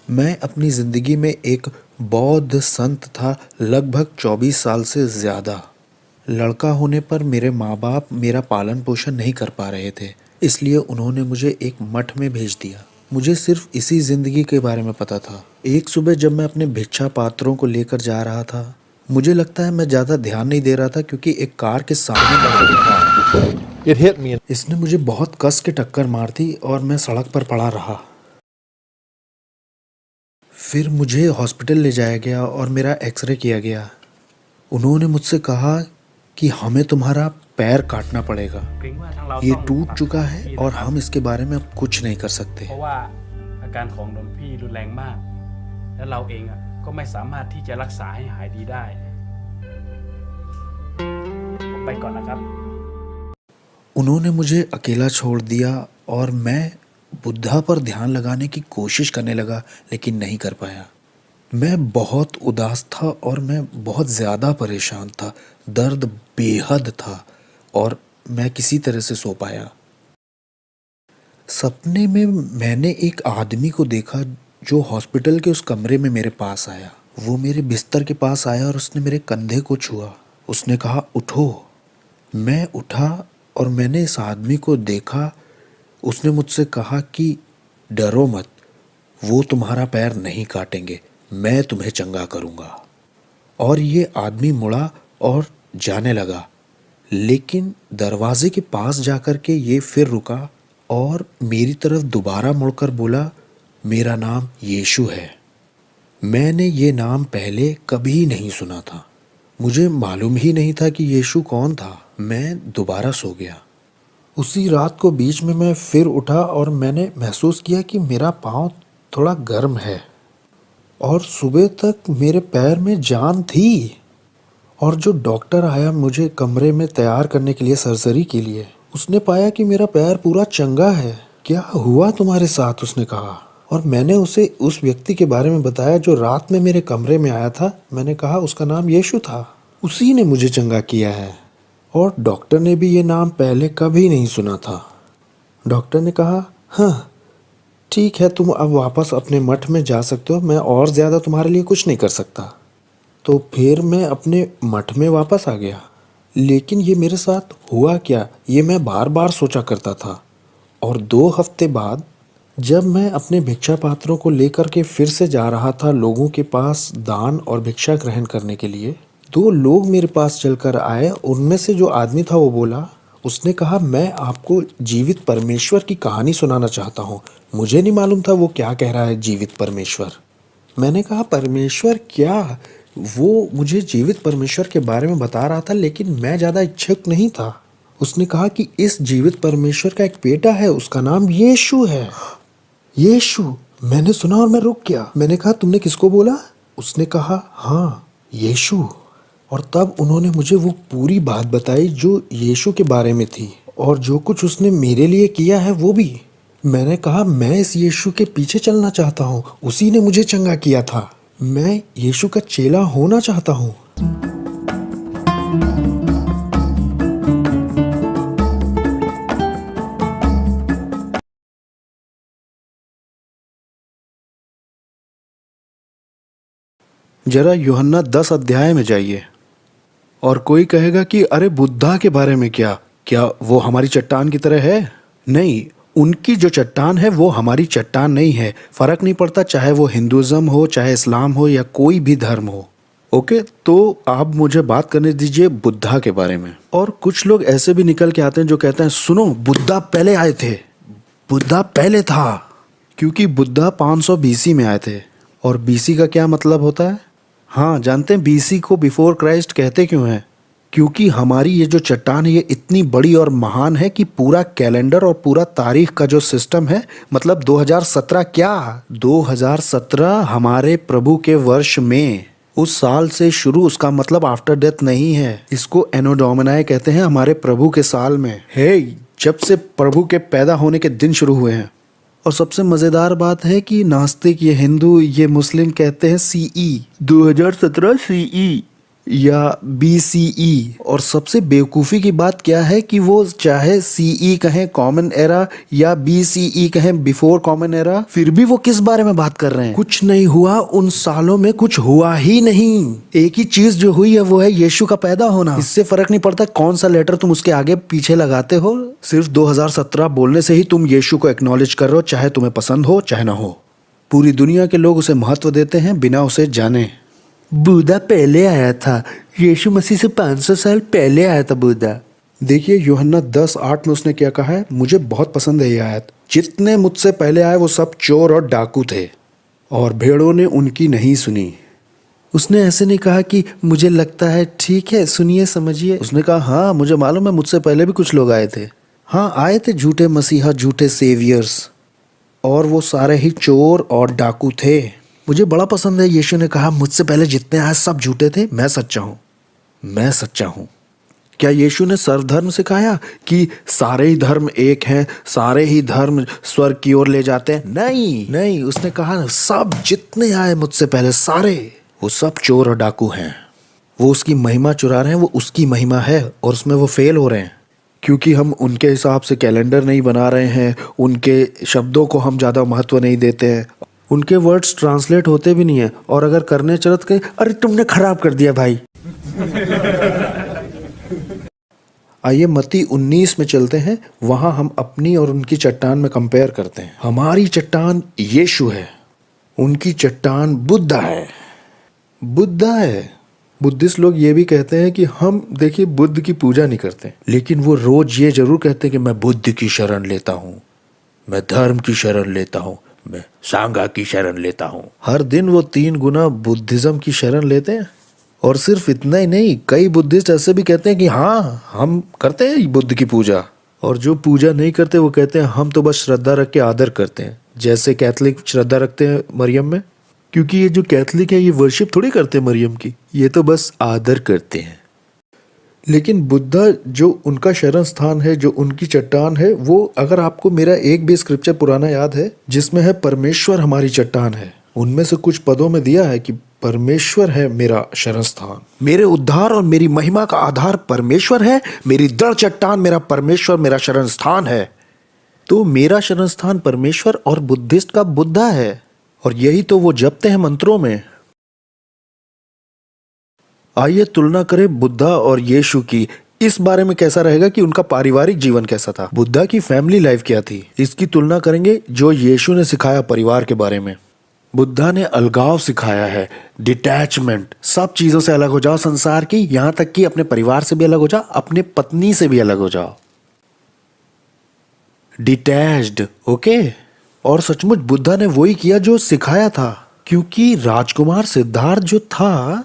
मैं अपनी ज़िंदगी में एक बौद्ध संत था लगभग 24 साल से ज़्यादा। लड़का होने पर मेरे माँ बाप मेरा पालन पोषण नहीं कर पा रहे थे, इसलिए उन्होंने मुझे एक मठ में भेज दिया। मुझे सिर्फ इसी ज़िंदगी के बारे में पता था। एक सुबह जब मैं अपने भिक्षा पात्रों को लेकर जा रहा था, मुझे लगता है मैं ज़्यादा ध्यान नहीं दे रहा था क्योंकि एक कार के सामने था। It hit me. इसने मुझे बहुत कस के टक्कर मार दी और मैं सड़क पर पड़ा रहा। फिर मुझे हॉस्पिटल ले जाया गया और मेरा एक्सरे किया गया। उन्होंने मुझसे कहा कि हमें तुम्हारा पैर काटना पड़ेगा। เกรงว่าทางเรา ये ต้อง टूट ปัก चुका หลัก है ที่ और นะครับ हम इसके बारे में अब कुछ नहीं कर सकते। เพราะว่าอาการของหลวงพี่รุนแรงมาก และเราเองก็ไม่สามารถที่จะรักษาให้หายดีได้ผมไปก่อนนะครับ उन्होंने मुझे अकेला छोड़ दिया और मैं बुद्धा पर ध्यान लगाने की कोशिश करने लगा, लेकिन नहीं कर पाया। मैं बहुत उदास था और मैं बहुत ज़्यादा परेशान था। दर्द बेहद था और मैं किसी तरह से सो पाया। सपने में मैंने एक आदमी को देखा जो हॉस्पिटल के उस कमरे में मेरे पास आया। वो मेरे बिस्तर के पास आया और उसने मेरे कंधे को छुआ। उसने कहा, उठो। मैं उठा और मैंने इस आदमी को देखा। उसने मुझसे कहा कि डरो मत, वो तुम्हारा पैर नहीं काटेंगे, मैं तुम्हें चंगा करूँगा। और ये आदमी मुड़ा और जाने लगा, लेकिन दरवाजे के पास जाकर के ये फिर रुका और मेरी तरफ दोबारा मुड़कर बोला, मेरा नाम यीशु है। मैंने ये नाम पहले कभी नहीं सुना था। मुझे मालूम ही नहीं था कि यीशु कौन था। मैं दोबारा सो गया। उसी रात को बीच में मैं फिर उठा और मैंने महसूस किया कि मेरा पाँव थोड़ा गर्म है और सुबह तक मेरे पैर में जान थी। और जो डॉक्टर आया मुझे कमरे में तैयार करने के लिए सर्जरी के लिए, उसने पाया कि मेरा पैर पूरा चंगा है। क्या हुआ तुम्हारे साथ, उसने कहा। और मैंने उसे उस व्यक्ति के बारे में बताया जो रात में मेरे कमरे में आया था। मैंने कहा उसका नाम यीशु था, उसी ने मुझे चंगा किया है। और डॉक्टर ने भी ये नाम पहले कभी नहीं सुना था। डॉक्टर ने कहा, हाँ ठीक है, तुम अब वापस अपने मठ में जा सकते हो, मैं और ज़्यादा तुम्हारे लिए कुछ नहीं कर सकता। तो फिर मैं अपने मठ में वापस आ गया। लेकिन ये मेरे साथ हुआ क्या, ये मैं बार बार सोचा करता था। और 2 हफ्ते बाद जब मैं अपने भिक्षा पात्रों को लेकर के फिर से जा रहा था लोगों के पास दान और भिक्षा ग्रहण करने के लिए, 2 लोग मेरे पास चलकर आए। उनमें से जो आदमी था वो बोला, उसने कहा, मैं आपको जीवित परमेश्वर की कहानी सुनाना चाहता हूँ। मुझे नहीं मालूम था वो क्या कह रहा है, जीवित परमेश्वर। मैंने कहा, परमेश्वर क्या? वो मुझे जीवित परमेश्वर के बारे में बता रहा था, लेकिन मैं ज़्यादा इच्छुक नहीं था। उसने कहा कि इस जीवित परमेश्वर का एक बेटा है, उसका नाम यीशु है। यीशु, मैंने सुना और मैं रुक गया। मैंने कहा, तुमने किसको बोला? उसने कहा, हाँ यीशु। और तब उन्होंने मुझे वो पूरी बात बताई जो यीशु के बारे में थी और जो कुछ उसने मेरे लिए किया है वो भी। मैंने कहा, मैं इस यीशु के पीछे चलना चाहता हूँ, उसी ने मुझे चंगा किया था। मैं यीशु का चेला होना चाहता हूँ। जरा यूहन्ना 10 अध्याय में जाइए। और कोई कहेगा कि अरे बुद्धा के बारे में क्या वो हमारी चट्टान की तरह है? नहीं, उनकी जो चट्टान है वो हमारी चट्टान नहीं है। फर्क नहीं पड़ता चाहे वो हिंदुज़म हो, चाहे इस्लाम हो या कोई भी धर्म हो। ओके, तो आप मुझे बात करने दीजिए बुद्धा के बारे में। और कुछ लोग ऐसे भी निकल के आते हैं जो कहते हैं, सुनो बुद्धा पहले आए थे, बुद्धा पहले था, क्योंकि बुद्धा 500 बीसी में आए थे। और बीसी का क्या मतलब होता है? हाँ, जानते हैं बीसी को बिफोर क्राइस्ट कहते क्यों हैं? क्योंकि हमारी ये जो चट्टान है ये इतनी बड़ी और महान है कि पूरा कैलेंडर और पूरा तारीख का जो सिस्टम है, मतलब 2017 क्या, 2017 हमारे प्रभु के वर्ष में उस साल से शुरू, उसका मतलब आफ्टर डेथ नहीं है। इसको एनो डोमिनी कहते हैं, हमारे प्रभु के साल में है, जब से प्रभु के पैदा होने के दिन शुरू हुए हैं। और सबसे मज़ेदार बात है कि नास्तिक, ये हिंदू, ये मुस्लिम कहते हैं CE 2017 CE। या BCE। और सबसे बेवकूफ़ी की बात क्या है कि वो चाहे CE कहें कॉमन एरा या BCE कहें बिफोर कॉमन एरा, फिर भी वो किस बारे में बात कर रहे हैं? कुछ नहीं हुआ, उन सालों में कुछ हुआ ही नहीं। एक ही चीज जो हुई है वो है यीशु का पैदा होना। इससे फर्क नहीं पड़ता कौन सा लेटर तुम उसके आगे पीछे लगाते हो, सिर्फ 2017 बोलने से ही तुम यीशु को एक्नॉलेज कर रहे हो, चाहे तुम्हें पसंद हो चाहे ना हो। पूरी दुनिया के लोग उसे महत्व देते हैं बिना उसे जाने। बुद्धा पहले आया था, यीशु मसीह से 500 साल पहले आया था बुद्धा। देखिए यूहन्ना 10:8 में उसने क्या कहा है, मुझे बहुत पसंद है ये आयत। जितने मुझसे पहले आए वो सब चोर और डाकू थे और भेड़ों ने उनकी नहीं सुनी। उसने ऐसे नहीं कहा कि मुझे लगता है, ठीक है सुनिए समझिए। उसने कहा हाँ मुझे मालूम है, मुझसे पहले भी कुछ लोग आए थे। हाँ आए थे झूठे मसीहा, झूठे सेवियर्स, और वो सारे ही चोर और डाकू थे। मुझे बड़ा पसंद है, यीशु ने कहा मुझसे पहले जितने आए सब झूठे थे, मैं सच्चा हूँ, मैं सच्चा हूँ। क्या यीशु ने सर्वधर्म सिखाया कि सारे ही धर्म एक हैं, सारे ही धर्म स्वर्ग की ओर ले जाते हैं? नहीं नहीं, उसने कहा सब जितने आए मुझसे पहले सारे, वो सब चोर और डाकू हैं। वो उसकी महिमा चुरा रहे हैं, वो उसकी महिमा है और उसमें वो फेल हो रहे हैं, क्योंकि हम उनके हिसाब से कैलेंडर नहीं बना रहे हैं, उनके शब्दों को हम ज़्यादा महत्व नहीं देते हैं, उनके वर्ड्स ट्रांसलेट होते भी नहीं है, और अगर करने चलत के अरे तुमने खराब कर दिया भाई। आइए मत्ती 19 में चलते हैं, वहां हम अपनी और उनकी चट्टान में कंपेयर करते हैं। हमारी चट्टान यीशु है, उनकी चट्टान बुद्धा है। बुद्धा है। बुद्धिस्ट लोग ये भी कहते हैं कि हम देखिए बुद्ध की पूजा नहीं करते, लेकिन वो रोज ये जरूर कहते हैं कि मैं बुद्ध की शरण लेता हूँ, मैं धर्म की शरण लेता हूँ, मैं सांगा की शरण लेता हूँ। हर दिन वो 3 गुना बुद्धिज्म की शरण लेते हैं। और सिर्फ इतना ही नहीं, कई बुद्धिस्ट ऐसे भी कहते हैं कि हाँ हम करते हैं बुद्ध की पूजा, और जो पूजा नहीं करते वो कहते हैं हम तो बस श्रद्धा रख के आदर करते हैं, जैसे कैथलिक श्रद्धा रखते हैं मरियम में। क्योंकि ये जो कैथलिक है ये वर्शिप थोड़ी करते हैं मरियम की, ये तो बस आदर करते हैं। लेकिन बुद्धा जो उनका शरण स्थान है, जो उनकी चट्टान है, वो अगर आपको मेरा एक भी स्क्रिप्चर पुराना याद है जिसमें है परमेश्वर हमारी चट्टान है, उनमें से कुछ पदों में दिया है कि परमेश्वर है मेरा शरण स्थान, मेरे उद्धार और मेरी महिमा का आधार परमेश्वर है, मेरी दृढ़ चट्टान मेरा परमेश्वर मेरा शरण स्थान है। तो मेरा शरण स्थान परमेश्वर और बुद्धिस्ट का बुद्धा है, और यही तो वो जपते हैं मंत्रों में। आइए तुलना करें बुद्धा और यीशु की। इस बारे में कैसा रहेगा कि उनका पारिवारिक जीवन कैसा था, बुद्धा की फैमिली लाइफ क्या थी, इसकी तुलना करेंगे जो यीशु ने सिखाया परिवार के बारे में। बुद्धा ने अलगाव सिखाया है, डिटैचमेंट, सब चीजों से अलग हो जाओ संसार की, यहां तक कि अपने परिवार से भी अलग हो जाओ, अपने पत्नी से भी अलग हो जाओ, डिटैच्ड। ओके। और सचमुच बुद्धा ने वही किया जो सिखाया था, क्योंकि राजकुमार सिद्धार्थ जो था,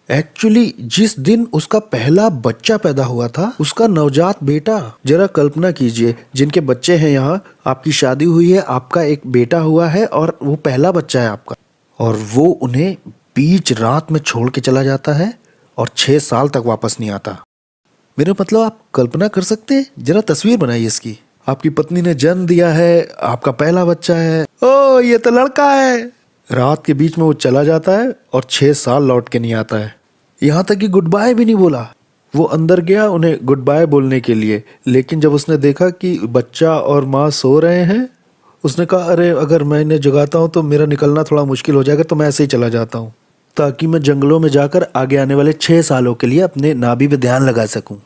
एक्चुअली जिस दिन उसका पहला बच्चा पैदा हुआ था, उसका नवजात बेटा, जरा कल्पना कीजिए जिनके बच्चे हैं यहाँ, आपकी शादी हुई है, आपका एक बेटा हुआ है और वो पहला बच्चा है आपका, और वो उन्हें बीच रात में छोड़ के चला जाता है और 6 साल तक वापस नहीं आता। मेरा मतलब आप कल्पना कर सकते हैं, जरा तस्वीर बनाइए इसकी। आपकी पत्नी ने जन्म दिया है, आपका पहला बच्चा है, ओ ये तो लड़का है, रात के बीच में वो चला जाता है और 6 साल लौट के नहीं आता है। यहाँ तक कि गुड बाय भी नहीं बोला। वो अंदर गया उन्हें गुड बाय बोलने के लिए, लेकिन जब उसने देखा कि बच्चा और माँ सो रहे हैं, उसने कहा अरे अगर मैं इन्हें जगाता हूँ तो मेरा निकलना थोड़ा मुश्किल हो जाएगा, तो मैं ऐसे ही चला जाता हूँ, ताकि मैं जंगलों में जाकर आगे आने वाले 6 सालों के लिए अपने नाभि पे ध्यान लगा सकूं।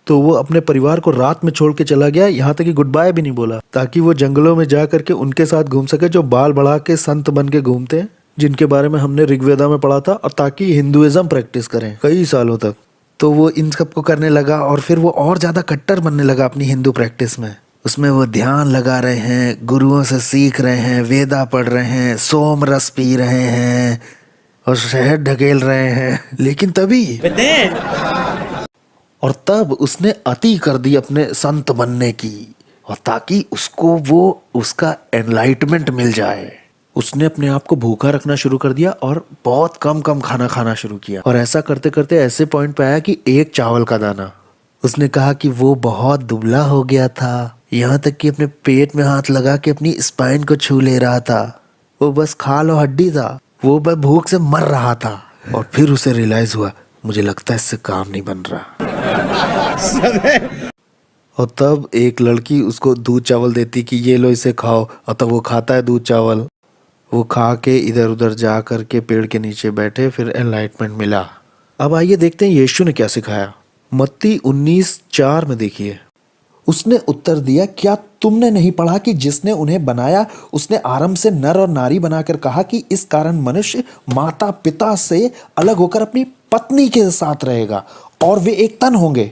तो वो अपने परिवार को रात में छोड़ के चला गया, यहाँ तक कि गुड बाय भी नहीं बोला, ताकि वो जंगलों में जा करके उनके साथ घूम सके, जो बाल बढ़ा के संत बन के घूमते हैं, जिनके बारे में हमने ऋग्वेदा में पढ़ा था, और ताकि हिंदुइज्म प्रैक्टिस करें कई सालों तक। तो वो इन सब को करने लगा और फिर वो और ज्यादा कट्टर बनने लगा अपनी हिंदू प्रैक्टिस में। उसमें वो ध्यान लगा रहे हैं, गुरुओं से सीख रहे हैं, वेदा पढ़ रहे हैं, सोम रस पी रहे हैं और शहद ढकेल रहे हैं, लेकिन तभी और तब उसने अति कर दी अपने संत बनने की, और ताकि उसको वो उसका एनलाइटमेंट मिल जाए, उसने अपने आप को भूखा रखना शुरू कर दिया और बहुत कम खाना खाना शुरू किया। और ऐसा करते करते ऐसे पॉइंट पे आया कि 1 चावल का दाना। उसने कहा कि वो बहुत दुबला हो गया था, यहाँ तक कि अपने पेट में हाथ लगा के अपनी स्पाइन को छू ले रहा था। वो बस खाल और हड्डी था, वो बस भूख से मर रहा था। और फिर उसे रियलाइज हुआ मुझे लगता है इससे काम नहीं बन रहा। और तब एक लड़की उसको दूध चावल देती कि ये लो इसे खाओ, और तब वो खाता है दूध चावल। वो खा के इधर उधर जा कर के पेड़ के नीचे बैठे, फिर एनलाइटमेंट मिला। अब आइए देखते हैं यीशु ने क्या सिखाया। मत्ती 19:4 में देखिए, उसने उत्तर दिया, क्या तुमने नहीं पढ़ा कि जिसने उन्हें बनाया उसने आरंभ से नर और नारी बनाकर कहा कि इस कारण मनुष्य माता पिता से अलग होकर अपनी पत्नी के साथ रहेगा और वे एक तन होंगे।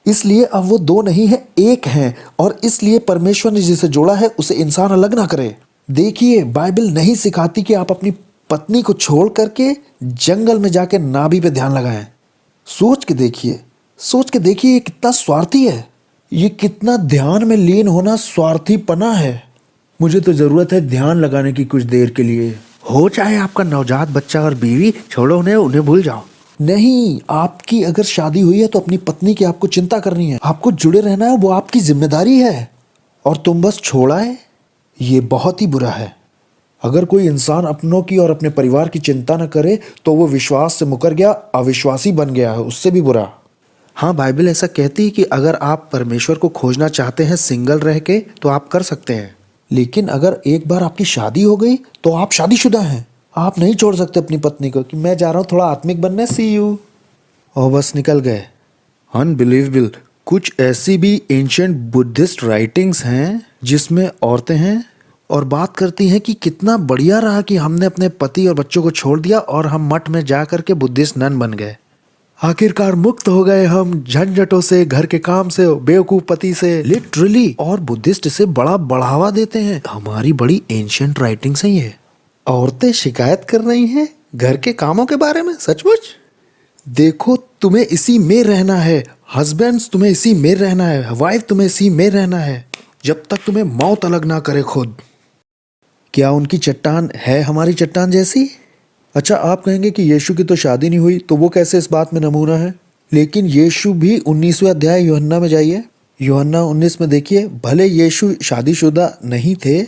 इसलिए अब वो दो नहीं है, एक हैं, और इसलिए परमेश्वर ने जिसे जोड़ा है उसे इंसान अलग ना करे। देखिए, बाइबल नहीं सिखाती कि आप अपनी पत्नी को छोड़ करके जंगल में जाकर नाभि पे ध्यान लगाएं। सोच के देखिए ये कितना स्वार्थी है, ये कितना ध्यान में लीन होना स्वार्थीपना है। मुझे तो जरूरत है ध्यान लगाने की कुछ देर के लिए। हो चाहे आपका नवजात बच्चा और बीवी, छोड़ो उन्हें भूल जाओ। नहीं, आपकी अगर शादी हुई है तो अपनी पत्नी की आपको चिंता करनी है, आपको जुड़े रहना है, वो आपकी जिम्मेदारी है। और तुम बस छोड़ाए, ये बहुत ही बुरा है। अगर कोई इंसान अपनों की और अपने परिवार की चिंता न करे तो वो विश्वास से मुकर गया, अविश्वासी बन गया है, उससे भी बुरा। हाँ, बाइबल ऐसा कहती है कि अगर आप परमेश्वर को खोजना चाहते हैं सिंगल रह के तो आप कर सकते हैं, लेकिन अगर एक बार आपकी शादी हो गई तो आप शादीशुदा हैं। आप नहीं छोड़ सकते अपनी पत्नी को कि मैं जा रहा हूँ थोड़ा आत्मिक बनने, सी यू, और बस निकल गए। अनबिलीवेबल। कुछ ऐसी भी एंशिएंट बुद्धिस्ट राइटिंग्स हैं जिसमें औरतें हैं और बात करती हैं कि कितना बढ़िया रहा कि हमने अपने पति और बच्चों को छोड़ दिया और हम मठ में जा कर के बुद्धिस्ट नन बन गए। आखिरकार मुक्त हो गए हम झंझटों से, घर के काम से, बेवकूफ पति से, लिटरली। और बुद्धिस्ट इसे बड़ा बढ़ावा देते हैं। हमारी बड़ी एंशिएंट राइटिंग्स हैं ये। औरतें शिकायत कर रही हैं घर के कामों के बारे में, सचमुच। देखो, तुम्हें इसी में रहना है, हस्बैंड्स तुम्हें इसी में रहना है, वाइफ तुम्हें इसी में रहना है, जब तक तुम्हें मौत अलग ना करे खुद। क्या उनकी चट्टान है हमारी चट्टान जैसी? अच्छा, आप कहेंगे कि यीशु की तो शादी नहीं हुई तो वो कैसे इस बात में नमूना है? लेकिन यीशु भी 19वें अध्याय यूहन्ना में जाइए, यूहन्ना 19 में देखिए, भले यीशु शादीशुदा नहीं थे,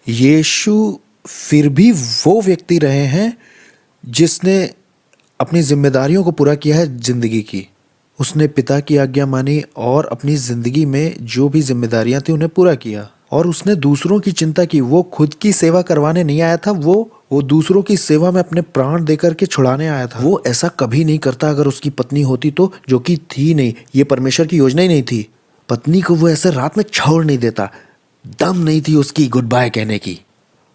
यीशु फिर भी वो व्यक्ति रहे हैं जिसने अपनी जिम्मेदारियों को पूरा किया है जिंदगी की। उसने पिता की आज्ञा मानी और अपनी जिंदगी में जो भी जिम्मेदारियां थी उन्हें पूरा किया। और उसने दूसरों की चिंता की। वो खुद की सेवा करवाने नहीं आया था, वो दूसरों की सेवा में अपने प्राण देकर के छुड़ाने आया था। वो ऐसा कभी नहीं करता अगर उसकी पत्नी होती तो, जो कि थी नहीं। ये परमेश्वर की योजना ही नहीं थी। पत्नी को वो ऐसे रात में छोड़ नहीं देता, दम नहीं थी उसकी गुड बाय कहने की।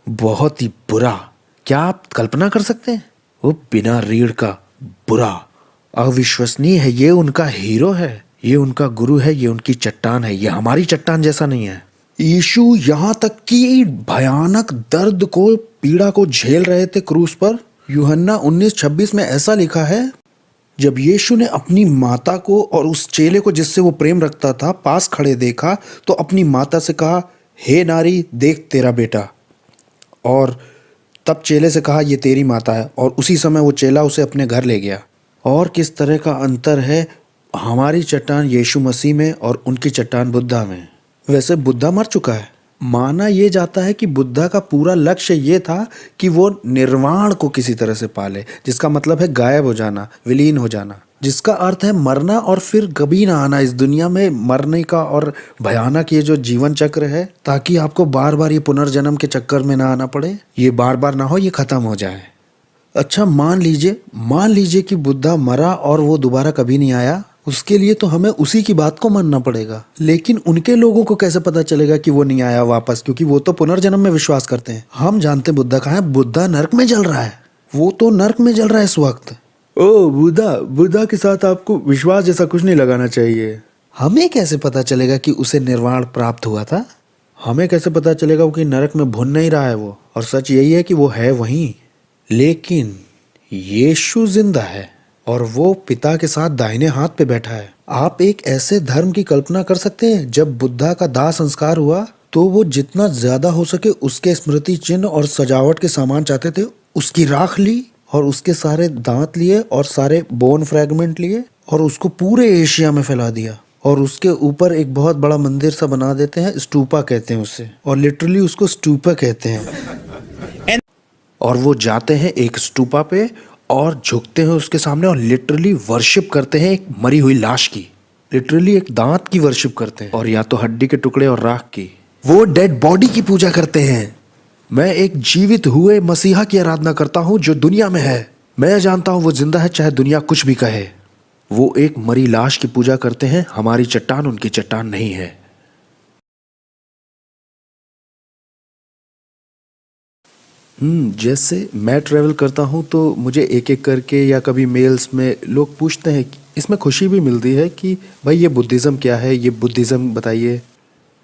बहुत ही बुरा। क्या आप कल्पना कर सकते हैं? वो बिना रीढ़ का बुरा, अविश्वसनीय है। ये उनका हीरो है, ये उनका गुरु है, ये उनकी चट्टान है। ये हमारी चट्टान जैसा नहीं है। यीशु यहाँ तक कि भयानक दर्द को, पीड़ा को झेल रहे थे क्रूस पर। यूहन्ना 19:26 में ऐसा लिखा है, जब यीशु ने अपनी माता को और उस चेले को जिससे वो प्रेम रखता था पास खड़े देखा तो अपनी माता से कहा, हे नारी, देख तेरा बेटा। और तब चेले से कहा, ये तेरी माता है। और उसी समय वो चेला उसे अपने घर ले गया। और किस तरह का अंतर है हमारी चट्टान यीशु मसीह में और उनकी चट्टान बुद्धा में। वैसे बुद्धा मर चुका है। माना यह जाता है कि बुद्धा का पूरा लक्ष्य ये था कि वो निर्वाण को किसी तरह से पाले, जिसका मतलब है गायब हो जाना, विलीन हो जाना, जिसका अर्थ है मरना और फिर कभी ना आना इस दुनिया में। मरने का और भयानक ये जो जीवन चक्र है, ताकि आपको बार बार ये पुनर्जन्म के चक्कर में ना आना पड़े, ये बार बार ना हो, ये खत्म हो जाए। अच्छा, मान लीजिए कि बुद्धा मरा और वो दोबारा कभी नहीं आया। उसके लिए तो हमें उसी की बात को मानना पड़ेगा। लेकिन उनके लोगों को कैसे पता चलेगा कि वो नहीं आया वापस? क्योंकि वो तो पुनर्जन्म में विश्वास करते हैं। हम जानते हैं बुद्धा कहाँ है। बुद्धा नर्क में जल रहा है। वो तो नर्क में जल रहा है इस वक्त। ओ, बुद्धा के साथ आपको विश्वास जैसा कुछ नहीं लगाना चाहिए। हमें कैसे पता चलेगा कि उसे निर्वाण प्राप्त हुआ था? हमें कैसे पता चलेगा कि नरक में भुन नहीं रहा है वो? और सच यही है कि वो है वहीं। लेकिन यीशु जिंदा है और वो पिता के साथ दाहिने हाथ पे बैठा है। आप एक ऐसे धर्म की कल्पना कर सकते हैं, जब बुद्धा का दाह संस्कार हुआ तो वो जितना ज्यादा हो सके उसके स्मृति चिन्ह और सजावट के सामान चाहते थे, उसकी राख ली और उसके सारे दांत लिए और सारे बोन फ्रैगमेंट लिए और उसको पूरे एशिया में फैला दिया। और उसके ऊपर एक बहुत बड़ा मंदिर सा बना देते हैं, स्टूपा कहते हैं उससे, और लिटरली उसको स्टूपा कहते हैं। और वो जाते हैं एक स्टूपा पे और झुकते हैं उसके सामने और लिटरली वर्शिप करते हैं एक मरी हुई लाश की, लिटरली एक दांत की वर्शिप करते हैं, और या तो हड्डी के टुकड़े और राख की। वो डेड बॉडी की पूजा करते हैं। मैं एक जीवित हुए मसीहा की आराधना करता हूं जो दुनिया में है। मैं जानता हूं वो जिंदा है चाहे दुनिया कुछ भी कहे। वो एक मरी लाश की पूजा करते हैं। हमारी चट्टान उनकी चट्टान नहीं है। जैसे मैं ट्रैवल करता हूं तो मुझे एक एक करके या कभी मेल्स में लोग पूछते हैं, इसमें खुशी भी मिलती है कि भाई ये बुद्धिज़्म क्या है, ये बुद्धिज़्म बताइए।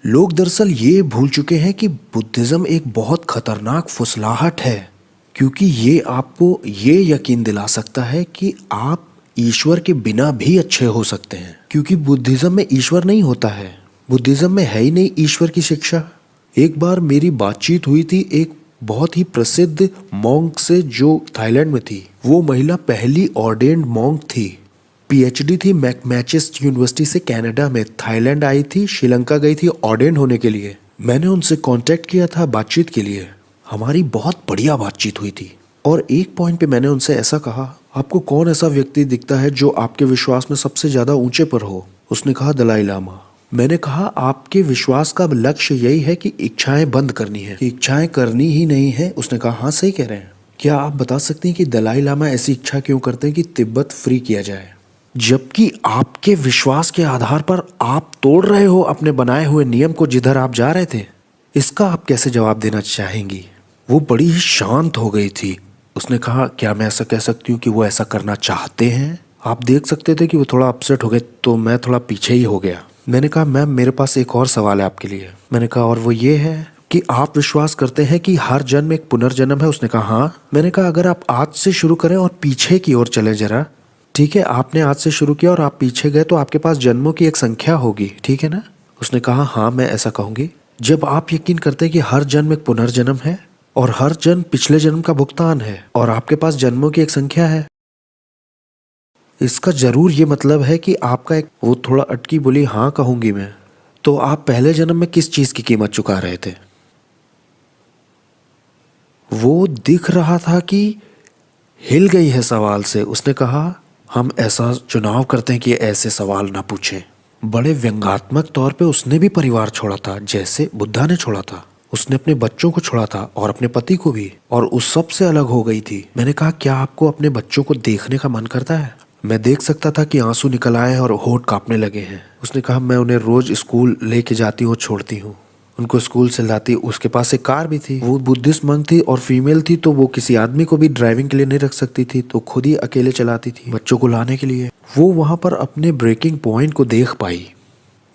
लोग दरअसल ये भूल चुके हैं कि बुद्धिज़्म एक बहुत खतरनाक फुसलाहट है, क्योंकि ये आपको ये यकीन दिला सकता है कि आप ईश्वर के बिना भी अच्छे हो सकते हैं, क्योंकि बुद्धिज़्म में ईश्वर नहीं होता है। बुद्धिज़्म में है ही नहीं ईश्वर की शिक्षा। एक बार मेरी बातचीत हुई थी एक बहुत ही प्रसिद्ध मॉन्क से जो थाईलैंड में थी। वो महिला पहली ऑर्डेन्ड मॉन्क थी। पीएचडी थी मैकमेस्टर यूनिवर्सिटी से कनाडा में। थाईलैंड आई थी, श्रीलंका गई थी ऑर्डेन्ड होने के लिए। मैंने उनसे कांटेक्ट किया था बातचीत के लिए। हमारी बहुत बढ़िया बातचीत हुई थी और एक पॉइंट पे मैंने उनसे ऐसा कहा, आपको कौन ऐसा व्यक्ति दिखता है जो आपके विश्वास में सबसे ज़्यादा ऊंचे पर हो? उसने कहा दलाई लामा। मैंने कहा आपके विश्वास का लक्ष्य यही है कि इच्छाएं बंद करनी है, कि इच्छाएं करनी ही नहीं है? उसने कहा हाँ सही कह रहे हैं। क्या आप बता सकते हैं कि दलाई लामा ऐसी इच्छा क्यों करते हैं कि तिब्बत फ्री किया जाए, जबकि आपके विश्वास के आधार पर आप तोड़ रहे हो अपने बनाए हुए नियम को जिधर आप जा रहे थे? इसका आप कैसे जवाब देना चाहेंगी? वो बड़ी ही शांत हो गई थी। उसने कहा क्या मैं ऐसा कह सकती हूँ कि वो ऐसा करना चाहते हैं? आप देख सकते थे कि वो थोड़ा अपसेट हो गए, तो मैं थोड़ा पीछे ही हो गया। मैंने कहा मैम मेरे पास एक और सवाल है आपके लिए। मैंने कहा और वो ये है कि आप विश्वास करते हैं कि हर जन्म एक पुनर्जन्म है? उसने कहा हाँ। मैंने कहा अगर आप आज से शुरू करें और पीछे की ओर चले जरा, ठीक है, आपने आज से शुरू किया और आप पीछे गए तो आपके पास जन्मों की एक संख्या होगी, ठीक है ना? उसने कहा हाँ मैं ऐसा कहूँगी। जब आप यकीन करते हैं कि हर जन्म एक पुनर्जन्म है और हर जन्म पिछले जन्म का भुगतान है और आपके पास जन्मों की एक संख्या है, इसका जरूर ये मतलब है कि आपका एक, वो थोड़ा अटकी बोली हाँ कहूंगी मैं, तो आप पहले जन्म में किस चीज की कीमत चुका रहे थे? वो दिख रहा था कि हिल गई है सवाल से। उसने कहा हम ऐसा चुनाव करते हैं कि ऐसे सवाल ना पूछें। बड़े व्यंग्यात्मक तौर पे उसने भी परिवार छोड़ा था जैसे बुद्धा ने छोड़ा था। उसने अपने बच्चों को छोड़ा था और अपने पति को भी, और उस सब से अलग हो गई थी। मैंने कहा क्या आपको अपने बच्चों को देखने का मन करता है? मैं देख सकता था कि आंसू निकल आए और होठ कांपने लगे हैं। उसने कहा मैं उन्हें रोज स्कूल लेके जाती हूँ, छोड़ती हूँ, उनको स्कूल से लाती। उसके पास एक कार भी थी। वो बुद्धिस्ट मंक थी और फीमेल थी, तो वो किसी आदमी को भी ड्राइविंग के लिए नहीं रख सकती थी, तो खुद ही अकेले चलाती थी बच्चों को लाने के लिए। वो वहां पर अपने ब्रेकिंग पॉइंट को देख पाई।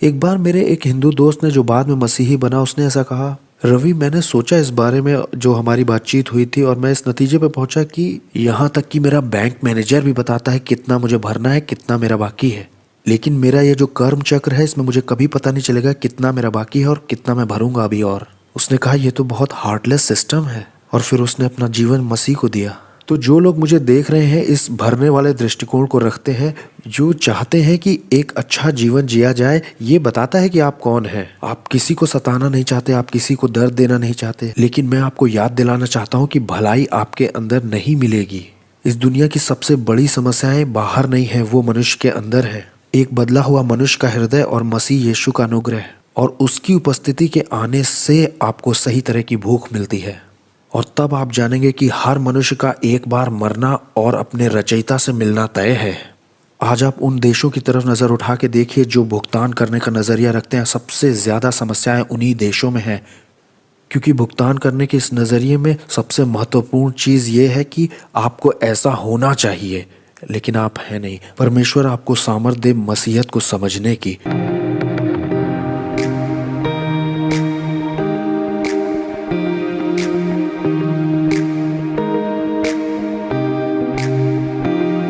एक बार मेरे एक हिंदू दोस्त ने जो बाद में मसीही बना, उसने ऐसा कहा रवि मैंने सोचा इस बारे में जो हमारी बातचीत हुई थी और मैं इस नतीजे पे पहुंचा कि यहाँ तक कि मेरा बैंक मैनेजर भी बताता है कितना मुझे भरना है, कितना मेरा बाकी है, लेकिन मेरा ये जो कर्म चक्र है इसमें मुझे कभी पता नहीं चलेगा कितना मेरा बाकी है और कितना मैं भरूंगा अभी। और उसने कहा ये तो बहुत हार्टलेस सिस्टम है, और फिर उसने अपना जीवन मसीह को दिया। तो जो लोग मुझे देख रहे हैं इस भरने वाले दृष्टिकोण को रखते हैं, जो चाहते हैं कि एक अच्छा जीवन जिया जाए, ये बताता है कि आप कौन हैं। आप किसी को सताना नहीं चाहते, आप किसी को दर्द देना नहीं चाहते, लेकिन मैं आपको याद दिलाना चाहता हूँ कि भलाई आपके अंदर नहीं मिलेगी। इस दुनिया की सबसे बड़ी समस्याएं बाहर नहीं है, वो मनुष्य के अंदर है। एक बदला हुआ मनुष्य का हृदय और मसीह यीशु का अनुग्रह और उसकी उपस्थिति के आने से आपको सही तरह की भूख मिलती है, और तब आप जानेंगे कि हर मनुष्य का एक बार मरना और अपने रचयिता से मिलना तय है। आज आप उन देशों की तरफ नज़र उठा के देखिए जो भुगतान करने का नज़रिया रखते हैं। सबसे ज़्यादा समस्याएं उन्हीं देशों में हैं, क्योंकि भुगतान करने के इस नज़रिए में सबसे महत्वपूर्ण चीज़ ये है कि आपको ऐसा होना चाहिए, लेकिन आप हैं नहीं। परमेश्वर आपको सामर्थ्य दे मसीहत को समझने की।